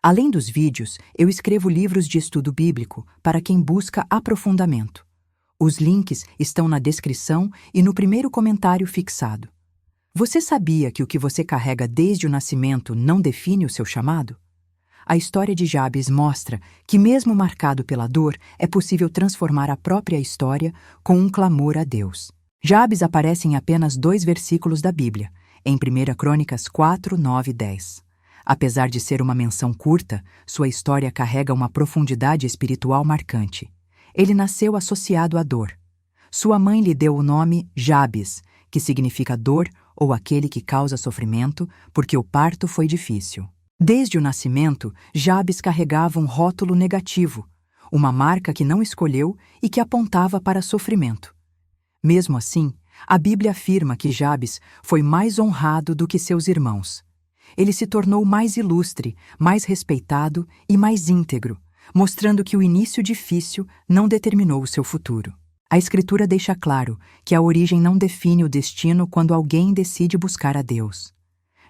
Além dos vídeos, eu escrevo livros de estudo bíblico para quem busca aprofundamento. Os links estão na descrição e no primeiro comentário fixado. Você sabia que o que você carrega desde o nascimento não define o seu chamado? A história de Jabes mostra que, mesmo marcado pela dor, é possível transformar a própria história com um clamor a Deus. Jabes aparece em apenas 2 versículos da Bíblia, em 1 Crônicas 4, 9 e 10. Apesar de ser uma menção curta, sua história carrega uma profundidade espiritual marcante. Ele nasceu associado à dor. Sua mãe lhe deu o nome Jabes, que significa dor ou aquele que causa sofrimento, porque o parto foi difícil. Desde o nascimento, Jabes carregava um rótulo negativo, uma marca que não escolheu e que apontava para sofrimento. Mesmo assim, a Bíblia afirma que Jabes foi mais honrado do que seus irmãos. Ele se tornou mais ilustre, mais respeitado e mais íntegro, mostrando que o início difícil não determinou o seu futuro. A Escritura deixa claro que a origem não define o destino quando alguém decide buscar a Deus.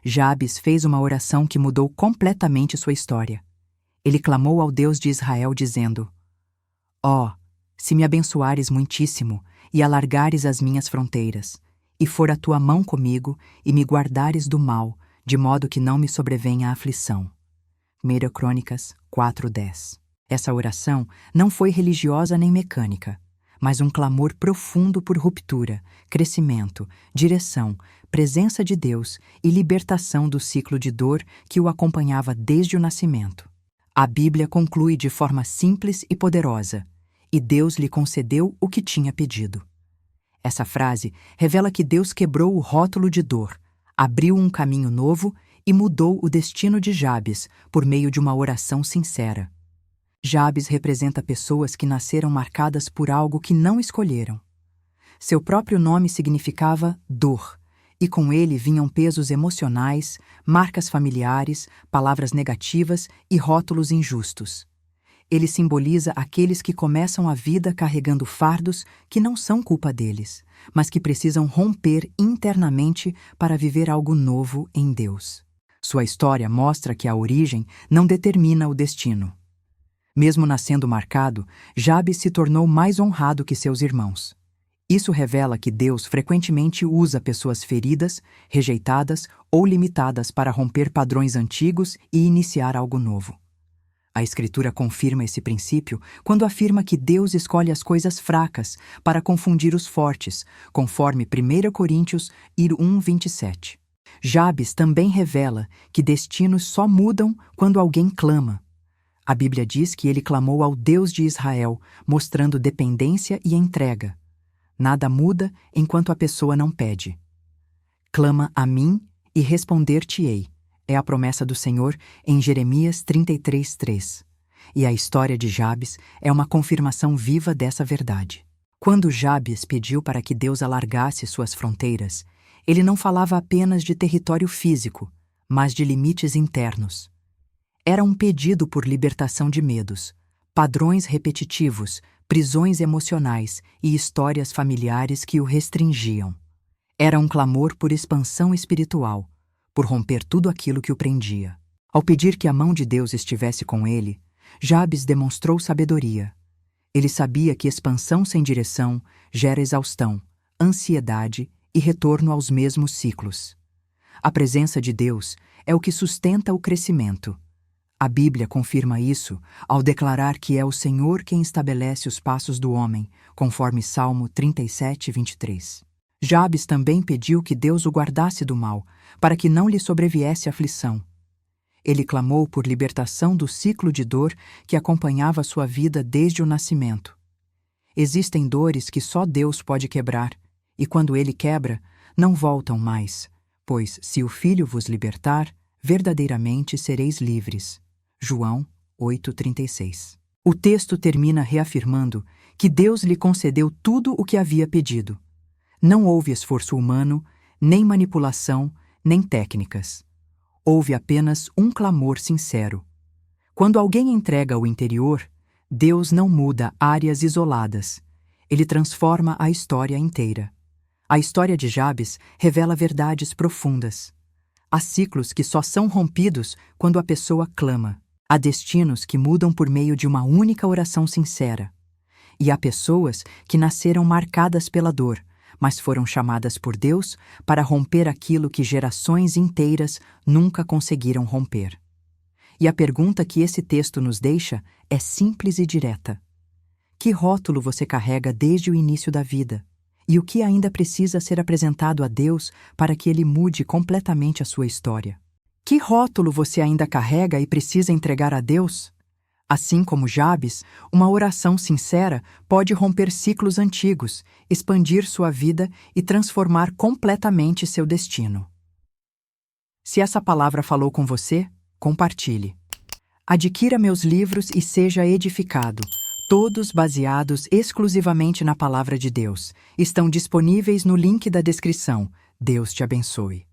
Jabes fez uma oração que mudou completamente sua história. Ele clamou ao Deus de Israel dizendo: Ó, se me abençoares muitíssimo e alargares as minhas fronteiras, e for a tua mão comigo e me guardares do mal, de modo que não me sobrevenha a aflição. 1 Crônicas 4:10. Essa oração não foi religiosa nem mecânica, mas um clamor profundo por ruptura, crescimento, direção, presença de Deus e libertação do ciclo de dor que o acompanhava desde o nascimento. A Bíblia conclui de forma simples e poderosa: e Deus lhe concedeu o que tinha pedido. Essa frase revela que Deus quebrou o rótulo de dor, abriu um caminho novo e mudou o destino de Jabes por meio de uma oração sincera. Jabes representa pessoas que nasceram marcadas por algo que não escolheram. Seu próprio nome significava dor, e com ele vinham pesos emocionais, marcas familiares, palavras negativas e rótulos injustos. Ele simboliza aqueles que começam a vida carregando fardos que não são culpa deles, mas que precisam romper internamente para viver algo novo em Deus. Sua história mostra que a origem não determina o destino. Mesmo nascendo marcado, Jabes se tornou mais honrado que seus irmãos. Isso revela que Deus frequentemente usa pessoas feridas, rejeitadas ou limitadas para romper padrões antigos e iniciar algo novo. A Escritura confirma esse princípio quando afirma que Deus escolhe as coisas fracas para confundir os fortes, conforme 1 Coríntios 1:27. Jabes também revela que destinos só mudam quando alguém clama. A Bíblia diz que ele clamou ao Deus de Israel, mostrando dependência e entrega. Nada muda enquanto a pessoa não pede. Clama a mim e responder-te-ei. É a promessa do Senhor em Jeremias 33:3. E a história de Jabes é uma confirmação viva dessa verdade. Quando Jabes pediu para que Deus alargasse suas fronteiras, ele não falava apenas de território físico, mas de limites internos. Era um pedido por libertação de medos, padrões repetitivos, prisões emocionais e histórias familiares que o restringiam. Era um clamor por expansão espiritual, por romper tudo aquilo que o prendia. Ao pedir que a mão de Deus estivesse com ele, Jabes demonstrou sabedoria. Ele sabia que expansão sem direção gera exaustão, ansiedade e retorno aos mesmos ciclos. A presença de Deus é o que sustenta o crescimento. A Bíblia confirma isso ao declarar que é o Senhor quem estabelece os passos do homem, conforme Salmo 37:23. Jabes também pediu que Deus o guardasse do mal, para que não lhe sobreviesse aflição. Ele clamou por libertação do ciclo de dor que acompanhava sua vida desde o nascimento. Existem dores que só Deus pode quebrar, e quando Ele quebra, não voltam mais, pois, se o Filho vos libertar, verdadeiramente sereis livres. João 8:36. O texto termina reafirmando que Deus lhe concedeu tudo o que havia pedido. Não houve esforço humano, nem manipulação, nem técnicas. Houve apenas um clamor sincero. Quando alguém entrega o interior, Deus não muda áreas isoladas. Ele transforma a história inteira. A história de Jabes revela verdades profundas. Há ciclos que só são rompidos quando a pessoa clama. Há destinos que mudam por meio de uma única oração sincera. E há pessoas que nasceram marcadas pela dor, mas foram chamadas por Deus para romper aquilo que gerações inteiras nunca conseguiram romper. E a pergunta que esse texto nos deixa é simples e direta. Que rótulo você carrega desde o início da vida? E o que ainda precisa ser apresentado a Deus para que Ele mude completamente a sua história? Que rótulo você ainda carrega e precisa entregar a Deus? Assim como Jabes, uma oração sincera pode romper ciclos antigos, expandir sua vida e transformar completamente seu destino. Se essa palavra falou com você, compartilhe. Adquira meus livros e seja edificado, todos baseados exclusivamente na palavra de Deus. Estão disponíveis no link da descrição. Deus te abençoe.